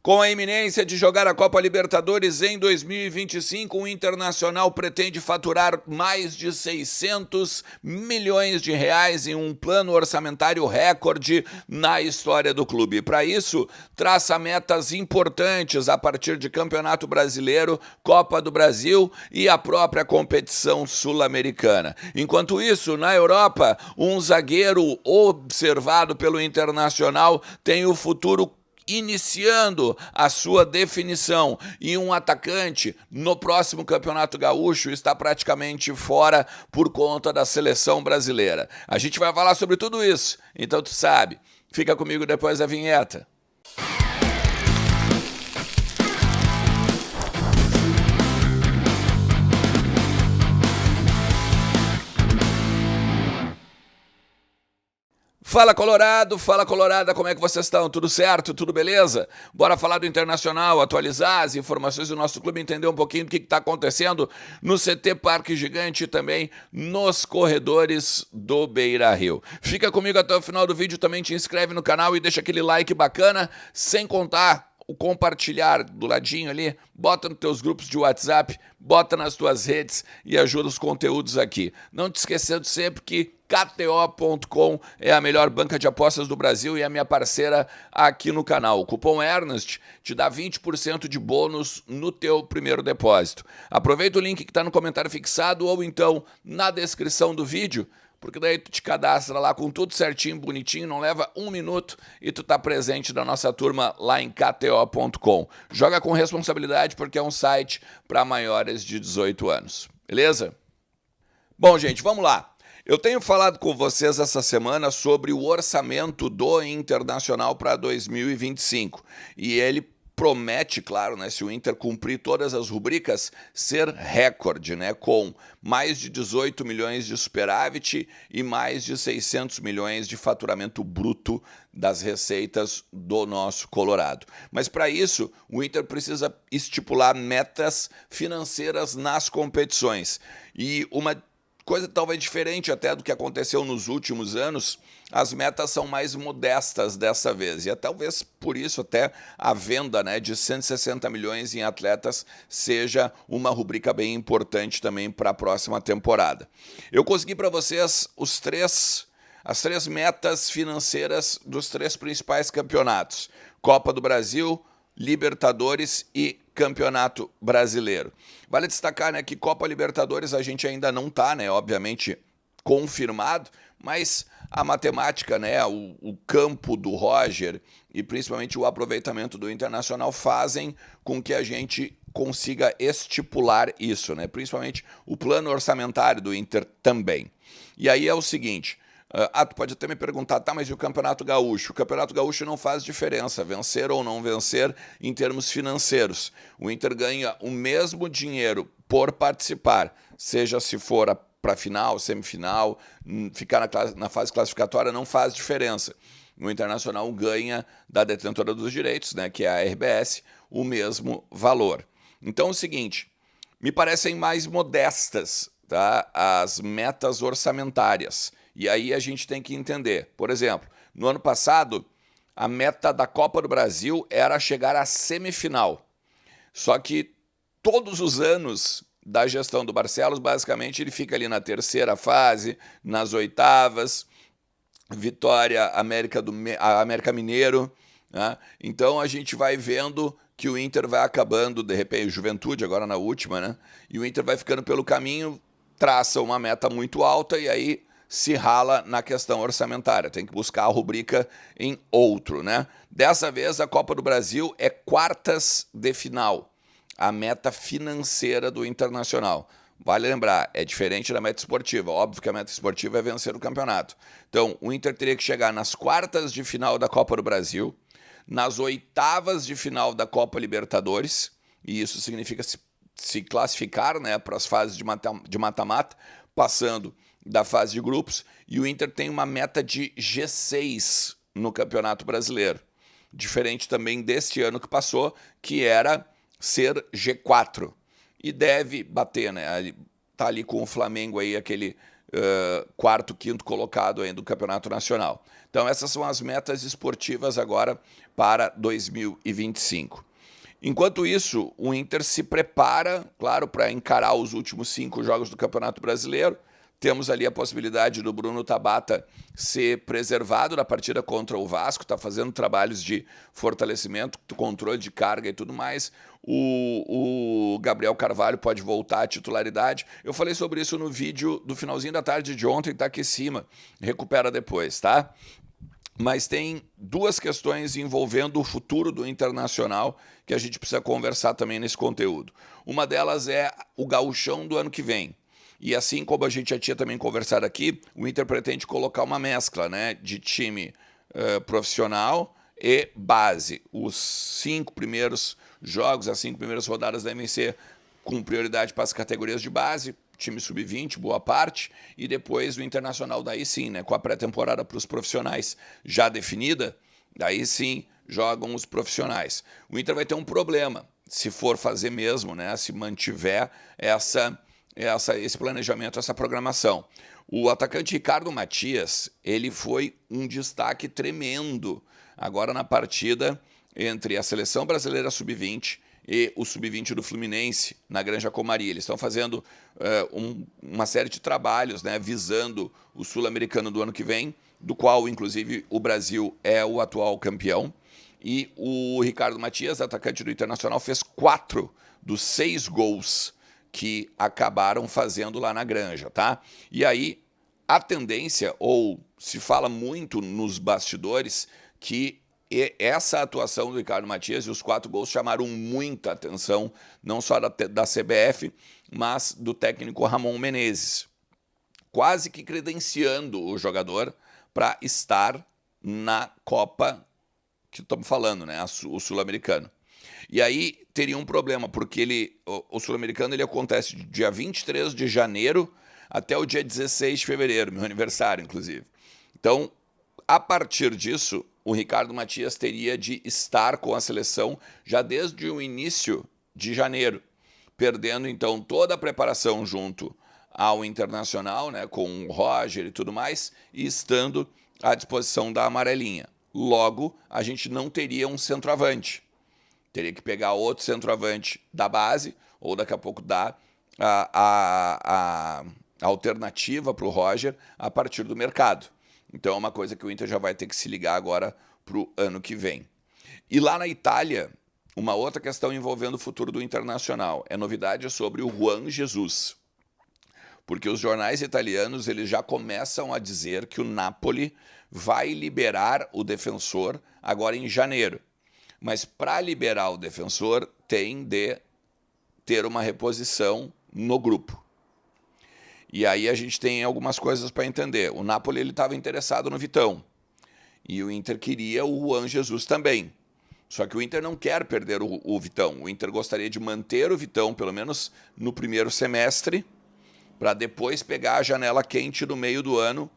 Com a iminência de jogar a Copa Libertadores em 2025, o Internacional pretende faturar mais de 600 milhões de reais em um plano orçamentário recorde na história do clube. Para isso, traça metas importantes a partir de Campeonato Brasileiro, Copa do Brasil e a própria competição sul-americana. Enquanto isso, na Europa, um zagueiro observado pelo Internacional tem o futuro iniciando a sua definição, e um atacante no próximo Campeonato Gaúcho está praticamente fora por conta da seleção brasileira. A gente vai falar sobre tudo isso, então tu sabe, fica comigo depois da vinheta. Fala Colorado, fala Colorada, como é que vocês estão? Tudo certo? Tudo beleza? Bora falar do Internacional, atualizar as informações do nosso clube, entender um pouquinho do que está acontecendo no CT Parque Gigante e também nos corredores do Beira-Rio. Fica comigo até o final do vídeo, também te inscreve no canal e deixa aquele like bacana, sem contar o compartilhar do ladinho ali, bota nos teus grupos de WhatsApp, bota nas tuas redes e ajuda os conteúdos aqui. Não te esquecendo sempre que KTO.com é a melhor banca de apostas do Brasil e é a minha parceira aqui no canal. O cupom Ernest te dá 20% de bônus no teu primeiro depósito. Aproveita o link que está no comentário fixado ou então na descrição do vídeo, porque daí tu te cadastra lá com tudo certinho, bonitinho, não leva um minuto e tu tá presente da nossa turma lá em KTO.com. Joga com responsabilidade porque é um site para maiores de 18 anos, beleza? Bom, gente, vamos lá. Eu tenho falado com vocês essa semana sobre o orçamento do Internacional para 2025 e ele promete, claro, né, se o Inter cumprir todas as rubricas, ser recorde, né, com mais de 18 milhões de superávit e mais de 600 milhões de faturamento bruto das receitas do nosso Colorado. Mas para isso, o Inter precisa estipular metas financeiras nas competições. E uma coisa talvez diferente até do que aconteceu nos últimos anos, as metas são mais modestas dessa vez. E talvez por isso até a venda, né, de 160 milhões em atletas seja uma rubrica bem importante também para a próxima temporada. Eu consegui para vocês as três metas financeiras dos três principais campeonatos: Copa do Brasil, Libertadores e Campeonato Brasileiro. Vale destacar, né, que Copa Libertadores a gente ainda não está, né, obviamente confirmado, mas a matemática, né, o campo do Roger e principalmente o aproveitamento do Internacional fazem com que a gente consiga estipular isso, né, principalmente o plano orçamentário do Inter também. E aí é o seguinte: tu pode até me perguntar, tá, mas e o Campeonato Gaúcho? O Campeonato Gaúcho não faz diferença, vencer ou não vencer em termos financeiros. O Inter ganha o mesmo dinheiro por participar, seja se for para final, semifinal, ficar na fase classificatória não faz diferença. O Internacional ganha da detentora dos direitos, né, que é a RBS, o mesmo valor. Então é o seguinte, me parecem mais modestas, tá, as metas orçamentárias. E aí a gente tem que entender, por exemplo, no ano passado, a meta da Copa do Brasil era chegar à semifinal. Só que todos os anos da gestão do Barcelos, basicamente, ele fica ali na terceira fase, nas oitavas, Vitória, América Mineiro, né? Então a gente vai vendo que o Inter vai acabando, de repente, Juventude, agora na última, né? E o Inter vai ficando pelo caminho, traça uma meta muito alta e aí se rala na questão orçamentária, tem que buscar a rubrica em outro, né? Dessa vez a Copa do Brasil é quartas de final, a meta financeira do Internacional. Vale lembrar, é diferente da meta esportiva, óbvio que a meta esportiva é vencer o campeonato. Então o Inter teria que chegar nas quartas de final da Copa do Brasil, nas oitavas de final da Copa Libertadores, e isso significa se classificar, né, para as fases de mata-mata, passando da fase de grupos, e o Inter tem uma meta de G6 no Campeonato Brasileiro. Diferente também deste ano que passou, que era ser G4. E deve bater, né? Tá ali com o Flamengo aí, aquele quarto, quinto colocado ainda do Campeonato Nacional. Então essas são as metas esportivas agora para 2025. Enquanto isso, o Inter se prepara, claro, para encarar os últimos 5 jogos do Campeonato Brasileiro. Temos ali a possibilidade do Bruno Tabata ser preservado na partida contra o Vasco, está fazendo trabalhos de fortalecimento, controle de carga e tudo mais. O Gabriel Carvalho pode voltar à titularidade. Eu falei sobre isso no vídeo do finalzinho da tarde de ontem, está aqui em cima. Recupera depois, tá? Mas tem 2 questões envolvendo o futuro do Internacional que a gente precisa conversar também nesse conteúdo. Uma delas é o gauchão do ano que vem. E assim como a gente já tinha também conversado aqui, o Inter pretende colocar uma mescla, né, de time profissional e base. Os 5 primeiros jogos, as 5 primeiras rodadas devem ser com prioridade para as categorias de base, time sub-20, boa parte, e depois o Internacional daí sim, né, com a pré-temporada para os profissionais já definida, daí sim jogam os profissionais. O Inter vai ter um problema, se for fazer mesmo, né, se mantiver esse planejamento, essa programação. O atacante Ricardo Matias, ele foi um destaque tremendo agora na partida entre a Seleção Brasileira Sub-20 e o Sub-20 do Fluminense na Granja Comari. Eles estão fazendo uma série de trabalhos, né, visando o Sul-Americano do ano que vem, do qual, inclusive, o Brasil é o atual campeão. E o Ricardo Matias, atacante do Internacional, fez 4 dos 6 gols que acabaram fazendo lá na Granja, tá? E aí, a tendência, ou se fala muito nos bastidores, que essa atuação do Ricardo Matias e os 4 gols chamaram muita atenção, não só da CBF, mas do técnico Ramon Menezes, quase que credenciando o jogador para estar na Copa que estamos falando, né, o Sul-Americano. E aí teria um problema, porque o Sul-Americano ele acontece de dia 23 de janeiro até o dia 16 de fevereiro, meu aniversário, inclusive. Então, a partir disso, o Ricardo Matias teria de estar com a seleção já desde o início de janeiro, perdendo então toda a preparação junto ao Internacional, né, com o Roger e tudo mais, e estando à disposição da amarelinha. Logo, a gente não teria um centroavante. Teria que pegar outro centroavante da base, ou daqui a pouco dar a alternativa para o Roger a partir do mercado. Então é uma coisa que o Inter já vai ter que se ligar agora para o ano que vem. E lá na Itália, uma outra questão envolvendo o futuro do Internacional. É novidade sobre o Juan Jesus. Porque os jornais italianos eles já começam a dizer que o Napoli vai liberar o defensor agora em janeiro. Mas para liberar o defensor tem de ter uma reposição no grupo. E aí a gente tem algumas coisas para entender. O Napoli estava interessado no Vitão. E o Inter queria o Juan Jesus também. Só que o Inter não quer perder o Vitão. O Inter gostaria de manter o Vitão, pelo menos no primeiro semestre, para depois pegar a janela quente do meio do ano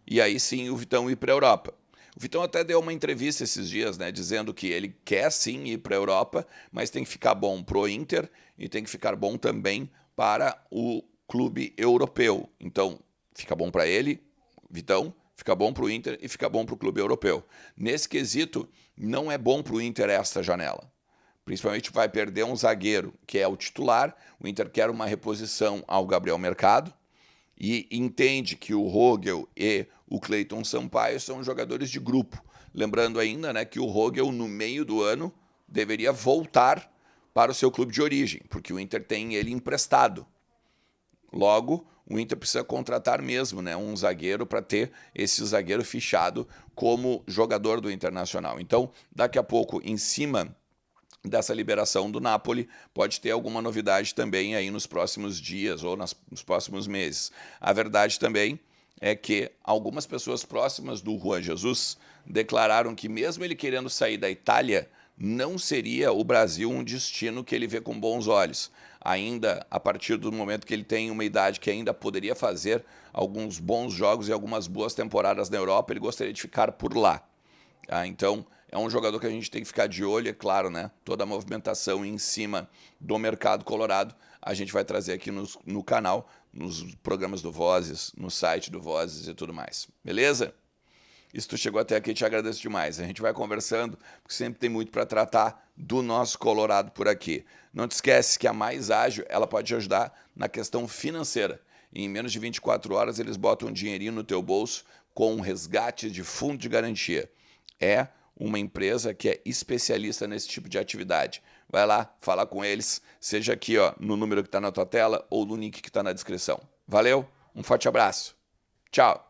e aí sim o Vitão ir para a Europa. O Vitão até deu uma entrevista esses dias, né, dizendo que ele quer sim ir para a Europa, mas tem que ficar bom para o Inter e tem que ficar bom também para o clube europeu. Então, fica bom para ele, Vitão, fica bom para o Inter e fica bom para o clube europeu. Nesse quesito, não é bom para o Inter esta janela. Principalmente vai perder um zagueiro que é o titular. O Inter quer uma reposição ao Gabriel Mercado e entende que o Rogel e o Cleiton Sampaio são jogadores de grupo. Lembrando ainda, né, que o Rogel, no meio do ano, deveria voltar para o seu clube de origem, porque o Inter tem ele emprestado. Logo, o Inter precisa contratar mesmo, né, um zagueiro para ter esse zagueiro fichado como jogador do Internacional. Então, daqui a pouco, em cima dessa liberação do Napoli, pode ter alguma novidade também aí nos próximos dias ou nos próximos meses. A verdade também é que algumas pessoas próximas do Juan Jesus declararam que mesmo ele querendo sair da Itália, não seria o Brasil um destino que ele vê com bons olhos. Ainda a partir do momento que ele tem uma idade que ainda poderia fazer alguns bons jogos e algumas boas temporadas na Europa, ele gostaria de ficar por lá. Então, é um jogador que a gente tem que ficar de olho, é claro, né? Toda a movimentação em cima do mercado colorado a gente vai trazer aqui no canal, nos programas do Vozes, no site do Vozes e tudo mais. Beleza? E se tu chegou até aqui, te agradeço demais. A gente vai conversando, porque sempre tem muito para tratar do nosso Colorado por aqui. Não te esquece que a Mais Ágil, ela pode te ajudar na questão financeira. E em menos de 24 horas, eles botam um dinheirinho no teu bolso com um resgate de fundo de garantia. É uma empresa que é especialista nesse tipo de atividade. Vai lá, fala com eles, seja aqui ó, no número que está na tua tela ou no link que está na descrição. Valeu, um forte abraço. Tchau.